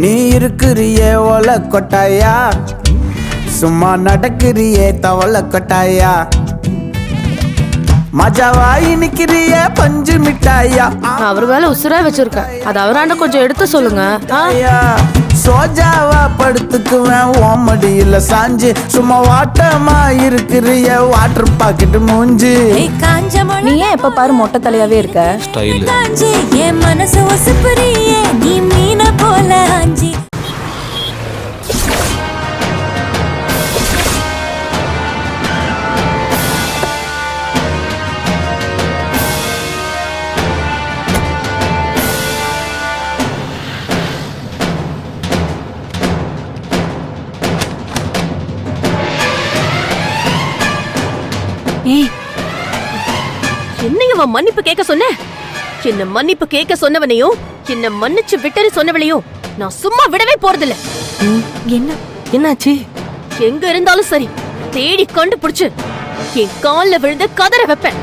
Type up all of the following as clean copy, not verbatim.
நீ இருக்கிறியே ஓல கொட்டாயா, சும்மா நடக்கிறியே தவள கொட்டாயா, மஜாவாயி நிக்கிறியே பஞ்சு மிட்டாயா. அவர் வேலை உசுரா வச்சிருக்கேன், அது அவராண்ட கொஞ்சம் எடுத்து சொல்லுங்க. சோஜாவா படுத்துக்குவேன் ஓமடியில சாஞ்சு, சும்மா வாட்டமா இருக்கிறிய வாட்டர் பாக்கெட் மூஞ்சி. நீ ஏன் எப்ப பாரு மொட்டை தலையாவே இருக்க? ஸ்டைல் என் மனசு ஒசுப்புறியே நீ மீன போல ஆஞ்சி. என்னையும் மன்னிப்பு கேட்க சொன்ன? என்ன மன்னிப்பு கேட்க சொன்னவனையும் என்ன மன்னிச்சு விட்டரு சொன்னவளையும் நான் சும்மா விடவே போறதில்ல. என்னாச்சு? எங்க இருந்தாலும் சரி தேடி கண்டுபிடிச்சு என் கால்ல விழுந்து கதற வைப்பேன்.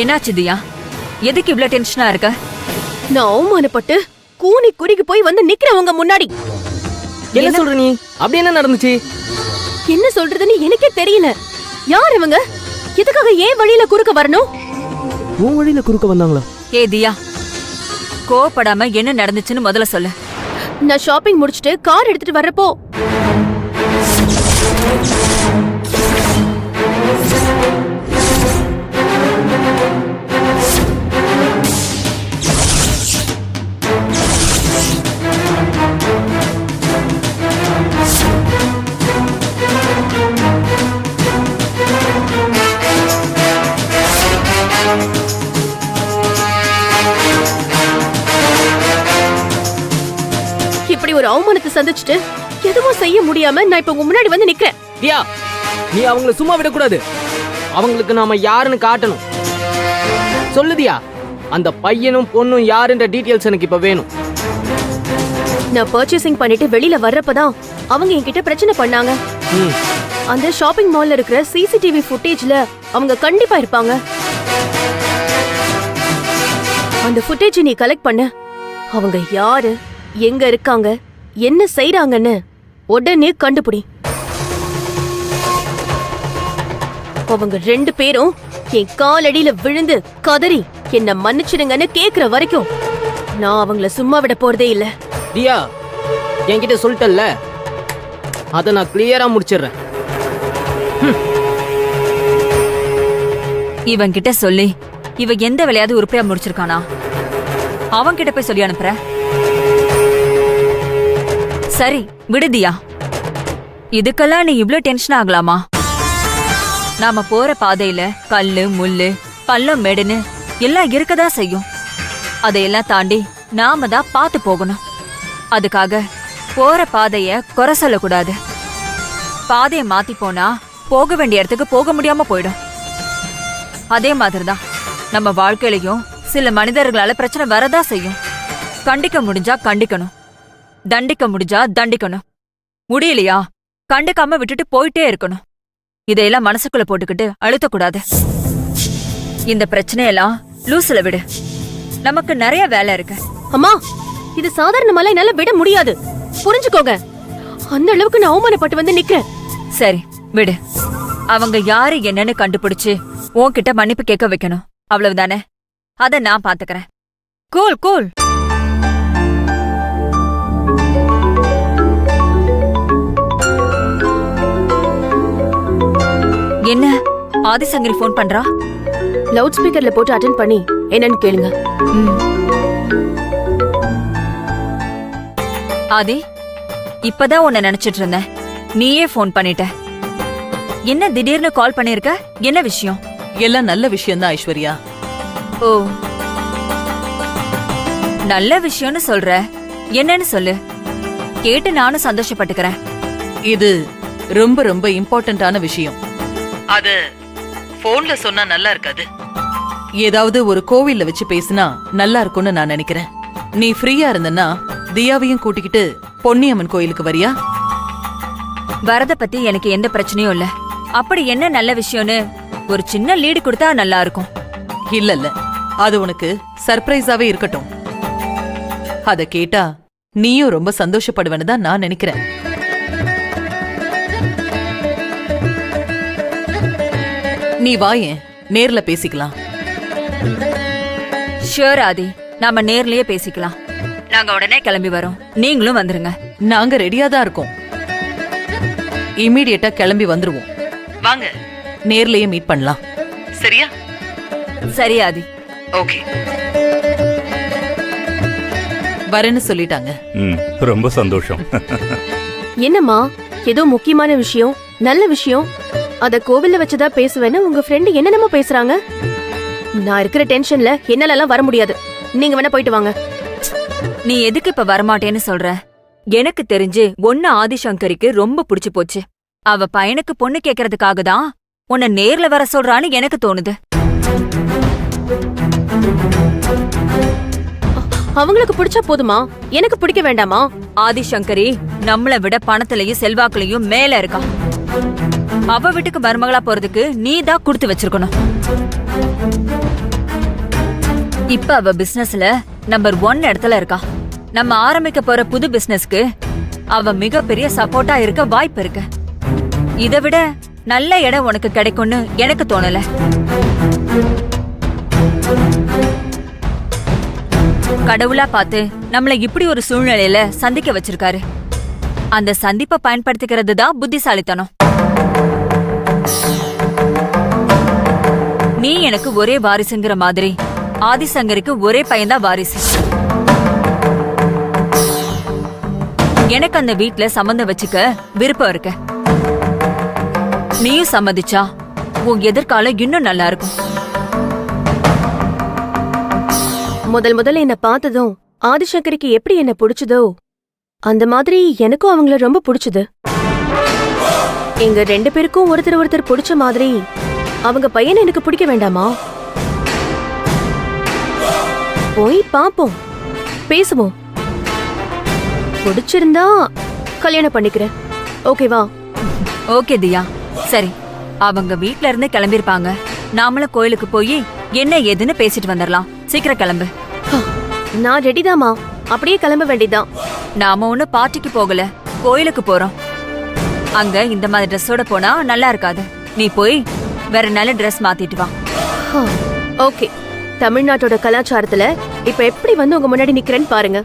என்னாச்சு தியா? எதுக்கு இவ்ளோ டென்ஷனா இருக்க? நான் அவமானப்பட்டு கூனி குறுகி போய் வந்து நிக்கிறவங்க முன்னாடி. என்ன சொல்ற நீ? அப்படி என்ன நடந்துச்சு? என்ன சொல்றதுன்னு எனக்கே தெரியல. யார் இவங்க? எதுக்காக ஏன் வழியில குறுக்க வரணும்? உன் வழியில குறுக்க வந்தாங்களா? ஏ தியா, கோவப்படாம என்ன நடந்துச்சுன்னு முதல்ல சொல்லு. நான் ஷாப்பிங் முடிச்சிட்டு கார் எடுத்துட்டு வர்றப்போ இப்படி ஒரு அவமானத்தை சந்திச்சுட்டு எதுவும் செய்ய முடியாம நான் இப்ப உங்க முன்னாடி வந்து நிக்கிறேன். தியா, நீ அவங்கள சும்மா விடக்கூடாது. அவங்களுக்கு நாம யாருன்னு காட்டணும். சொல்லுதியா, அந்த பையனும் பொண்ணும் யாருன்ற டீடைல்ஸ் எனக்கு இப்ப வேணும். நான் பர்ச்சேசிங் பண்ணிட்டு வெளியில வர்றப்பதான் அவங்க என்கிட்ட பிரச்சனை பண்ணாங்க. அந்த ஷாப்பிங் மால்ல இருக்கிற சிசிடிவி ஃபுட்டேஜ்ல அவங்க கண்டிப்பா இருப்பாங்க. அந்த ஃபுட்டேஜ் நீ கலெக்ட் பண்ண. அவங்க யாரு, எங்க இருக்காங்க, என்ன செய்றாங்கன்னு உடனே கண்டுபிடி. அவங்க 2 பேரும் என் காலடியில விழுந்து கதறி என்ன மன்னிச்சிடுங்கன்னு கேக்குற வரைக்கும் நான் அவங்கள சும்மா விட போறதே இல்ல. தியா, என்கிட்ட சொல்லிட்டல்ல, அத நான் கிளியரா முடிச்சிடுறேன். இவன் கிட்ட சொல்லி இவ எந்த விளையாவது உருப்படியா முடிச்சிருக்கானா? அவன் கிட்ட போய் சொல்லி அனுப்புற. சரி விடுதியா, இதுக்கெல்லாம் நீ இவ்ளோ டென்ஷன் ஆகலாமா? நாம போற பாதையில கல்லு முள்ளு பள்ளம் மேடுன்னு எல்லாம் இருக்கதா செய்யும். அதையெல்லாம் தாண்டி நாம தான் பார்த்து போகணும். அதுக்காக போற பாதைய குறை சொல்லக்கூடாது. பாதைய மாத்தி போனா போக வேண்டிய இடத்துக்கு போக முடியாம போயிடும். அதே மாதிரிதான் நம்ம வாழ்க்கையிலையும் சில மனிதர்களால பிரச்சனை வரதா செய்யும். கண்டிக்க முடிஞ்சா கண்டிக்கணும், தண்டிக்க முடிஞ்சா தண்டிக்கணும். முடியலையா கண்டுக்காம விட்டுட்டு போயிட்டே இருக்கணும். இதையெல்லாம் மனசுக்குள்ள போட்டுக்கிட்டு அழுத்தக்கூடாது. இந்த பிரச்சனையெல்லாம் லூசுல விடு. நமக்கு நிறைய வேலை இருக்கு. அம்மா, இது சாதாரணமால என்னால விட முடியாது, புரிஞ்சுக்கோங்க. அந்த அளவுக்கு நான் அவமானப்பட்டு வந்து நிக்கிறேன். சரி விடு. அவங்க யாரு என்னன்னு கண்டுபிடிச்சு உன்கிட்ட மன்னிப்பு கேட்க வைக்கணும், அவ்வளவுதானே? அத நான் பாத்துக்கிறேன். Cool cool. என்ன ஆதிசங்கரி போன் பண்றா? லவுட் ஸ்பீக்கர்ல போட்டு அட்டெண்ட் பண்ணி என்னன்னு கேளுங்க. ஆதி, இப்பதான் உன்னை நினைச்சிட்டு இருந்தேன், நீயே போன் பண்ணிட்ட. என்ன திடீர்னு கால் பண்ணிருக்க? என்ன விஷயம்? எல்லாம் நல்ல விஷயம் தான் ஐஸ்வர்யா. ஓ, நல்ல விஷயம்னு சொல்ற, என்னன்னு சொல்லு, கேட்டு நானும் சந்தோஷப்பட்டுக்கிறேன். இது ரொம்ப ரொம்ப இம்பார்ட்டன்டான விஷயம். அது போன்ல சொன்னா நல்லா இருக்காது. ஏதாவது ஒரு கோவில்ல வச்சு பேசினா நல்லா இருக்கும்னு நான் நினைக்கிறேன். நீ ஃப்ரீயா இருந்தன்னா தியாவையும் கூட்டிக்கிட்டு பொன்னியம்மன் கோயிலுக்கு வரியா? வரத பத்தி எனக்கு எந்த பிரச்சனையும் இல்ல. அப்படி என்ன நல்ல விஷயம்னு ஒரு சின்ன லீடு கொடுத்தா நல்லா இருக்கும். இல்ல இல்ல, அது உனக்கு சர்ப்ரைஸாவே இருக்கட்டும். அத கேட்டா நீயும் ரொம்ப சந்தோஷப்படுவேன்னு தான் நான் நினைக்கிறேன். நீ வாயேன், நேர்ல பேசிக்கலாம். ஷூர் ஆதி, நாம நேர்லயே பேசிக்கலாம். நாங்க உடனே கிளம்பி வரோம், நீங்களும் வந்துருங்க. நாங்க ரெடியா தான் இருக்கோம். இம்மீடியட்டா கிளம்பி வந்துருவோம். வாங்க, நேர்லயே மீட் பண்ணலாம். சரியா? சரி ஆதி. ஓகே, வரேன்னு சொல்லிட்டாங்க. ரொம்ப சந்தோஷம். என்னம்மா, ஏதோ முக்கியமான விஷயம், நல்ல விஷயம், அத கோவில்ல வச்சுதான் பேசுவேன்னு உங்க ஃப்ரெண்டு என்னென்னமோ பேசுறாங்க. நான் இருக்கிற டென்ஷன்ல என்னாலலாம் வர முடியாது. நீங்க வேணா போயிட்டு வாங்க. நீ எதுக்கு இப்ப வரமாட்டேன்னு சொல்ற? எனக்கு தெரிஞ்சு ஒன்னு ஆதிசங்கரிக்கு ரொம்ப பிடிச்சு போச்சு. அவ பையனுக்கு பொண்ணு கேக்குறதுக்காக தான் உன்னை நேர்ல வர சொல்றான்னு எனக்கு தோணுது. அவங்களுக்கு பிடிச்சா போதுமா? எனக்கு பிடிக்க வேண்டாமா? ஆதிசங்கரி நம்மள விட பணத்திலையும் செல்வாக்குலையும் மேல இருக்கா. அவ வீட்டுக்கு மருமகளா போறதுக்கு நீ தான் கொடுத்து வச்சிருக்கணும். இப்ப அவ பிசினஸ்ல நம்பர் 1 இடத்துல இருக்கா. நம்ம ஆரம்பிக்க போற புது பிசினஸ்க்கு அவ மிகப்பெரிய சப்போர்ட்டா இருக்க வாய்ப்பு இருக்கு. இதை விட நல்ல இடம் உனக்கு கிடைக்கும்னு எனக்கு தோணல. கடவுளா பார்த்து நம்மள இப்படி ஒரு சூழ்நிலையில சந்திக்க வச்சிருக்காரு. அந்த சந்திப்பை பயன்படுத்திக்கிறது தான் புத்திசாலித்தனம். நீ எனக்கு ஒரே வாரிசுங்கிற மாதிரி ஆதிசங்கருக்கு ஒரே பையன்தான் வாரிசு. எனக்கு அந்த வீட்ல சம்மந்தம் வச்சுக்க விருப்பம் இருக்கு. நீயும் சம்மதிச்சா உன் எதிர்காலம் இன்னும் நல்லா இருக்கும். முதல்ல என்ன பார்த்ததும் ஆதிசங்கரிக்கு எப்படி என்ன பிடிச்சதோ அந்த மாதிரி எனக்கும் அவங்கள ரொம்ப பிடிச்சது. எங்க 2 பேருக்கும் ஒருத்தர் பிடிச்ச மாதிரி அவங்க பையனை எனக்கு பிடிக்க வேண்டாமா? போய் பாப்போம், பேசுவோம். பிடிச்சிருந்தா கல்யாணம் பண்ணிக்கிறேன். ஓகேவா? ஓகே தியா, சரி. அவங்க வீட்ல இருந்து கிளம்பிருப்பாங்க. நாமளும் கோயிலுக்கு போய் என்ன ஏதுன்னு பேசிட்டு வந்துடலாம். சீக்கிரம் கிளம்பு. நான் ரெடிதாமா, அப்படியே கிளம்ப வேண்டியதுதான். நாம ஒண்ணு பார்ட்டிக்கு போகல, கோயிலுக்கு போறோம். அங்க இந்த மாதிரி ட்ரெஸ்ஸோட போனா நல்லா இருக்காது. நீ போய் வேற நல்ல ட்ரெஸ் மாத்திட்டு வா. ஓகே, தமிழ்நாட்டோட கலாச்சாரத்துல இப்ப எப்படி வந்து உங்க முன்னாடி நிக்கிறேன்னு பாருங்க.